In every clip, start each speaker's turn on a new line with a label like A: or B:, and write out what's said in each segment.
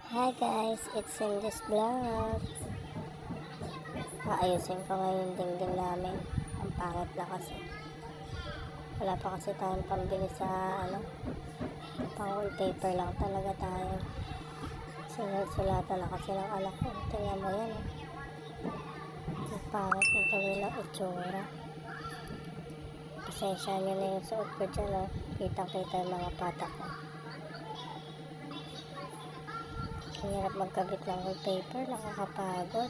A: Hi guys, it's in this vlog. Aayusin ko ngayon yung dingding namin. Ang pangit na kasi. Wala pa kasi tayong pambili sa pang wallpaper lang talaga tayo. Sinusulatan na kasi ng anak ko. Tingnan mo yan. Ang pangit na tuloy ng itsura. Pasensya nyo na yung suot ko dyan. Kitang-kita yung mga patak ko. Hirap magkabit ng wallpaper, nakakapagod.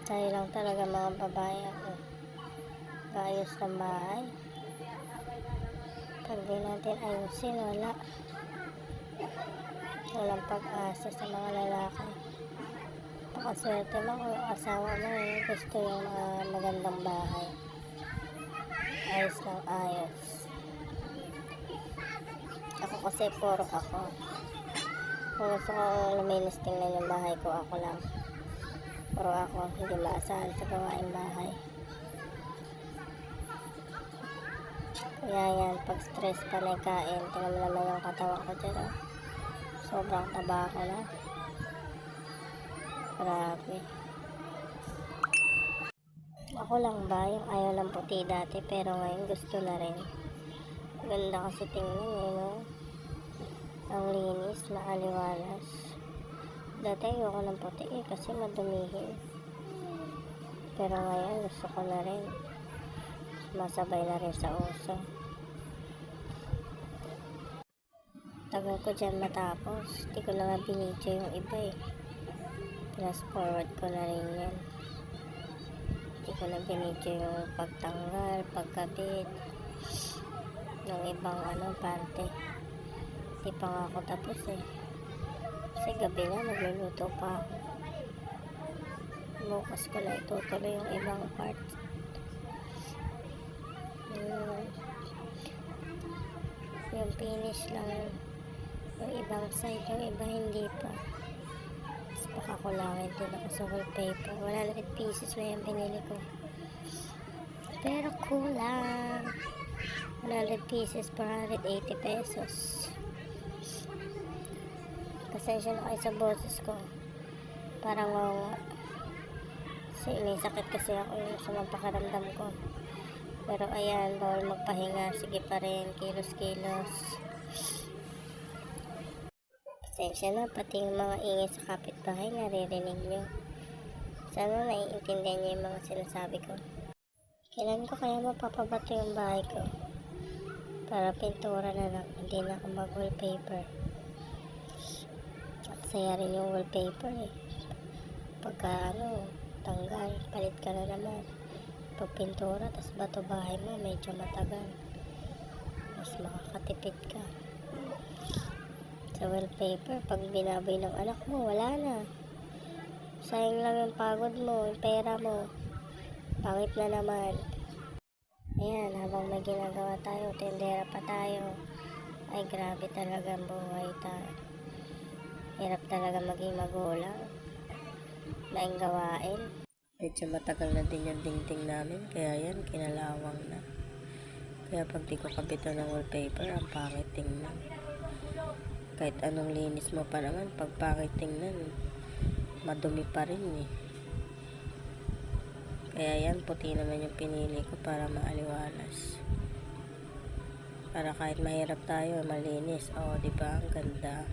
A: Tayo lang talaga mga babae ayos ng bahay. Pag di natin ayusin, walang pag-asa sa mga lalaki. Pakaswerte mo kung asawa mo gusto yung magandang bahay, ayos ng ayos. Ako kasi puro ako. Kung gusto ko luminis tingnan yung bahay ko, ako lang. Puro ako, hindi maasahan sa gawaing bahay. Kaya yan, pag stress pa na kain, tingnan mo naman yung katawan ko dyan. Sobrang taba ko na. Grabe. Ako lang ba yung ayaw ng puti dati, pero ngayon gusto na rin. Ganda kasi tingnan no? Ang linis, maaliwalas. Dati ayoko ng puti kasi madumihin. Pero ngayon gusto ko na rin. Masabay na rin sa uso. Tagal ko dyan matapos. Di ko na nga binidyo yung iba Plus forward ko na rin yan. Di ko na binidyo yung pagtanggal, pagkabit ng ibang parte. Di pa nga ako tapos kasi gabi na magluluto pa ako. Bukas ko na itutuloy yung ibang part. Yung finish lang yung ibang side, yung iba hindi pa. Tapos pakakulangin din ako sa wallpaper. 100 pieces na yung binili ko, pero kulang. 100 pieces, 480 pesos. Pasensya na kayo sa boses ko, parang may sakit kasi ako sa pakiramdam ko. Pero ayan, bawal magpahinga, sige pa rin, kilos-kilos. Pasensya na, pati yung mga ingay sa kapitbahay naririnig nyo. Sana naiintindihan nyo yung mga sinasabi ko. Kailan ko kaya mapapabato yung bahay ko para pintura na lang, hindi na ako mag wallpaper. At saya rin yung wallpaper pagka tanggal, palit ka na naman. Pag pintura, tas bato bahay mo, medyo matagal, mas makakatipid ka sa wallpaper. Pag binaboy ng anak mo, wala na, sayang lang yung pagod mo, yung pera mo, pangit na naman. Ayan, habang may ginagawa tayo, tindera pa tayo. Ay grabe talaga ang buhay tayo. Hirap talaga maging magulang, maing gawain. Medyo matagal na din yung dingding namin, kaya yan, kinalawang na. Kaya pag di ko kabitan ng wallpaper, ang pangit tingnan. Kahit anong linis mo pa naman, pag pangit tingnan, madumi pa rin Kaya yan, puti naman yung pinili ko para maaliwalas. Para kahit mahirap tayo, malinis. Diba? Ang ganda.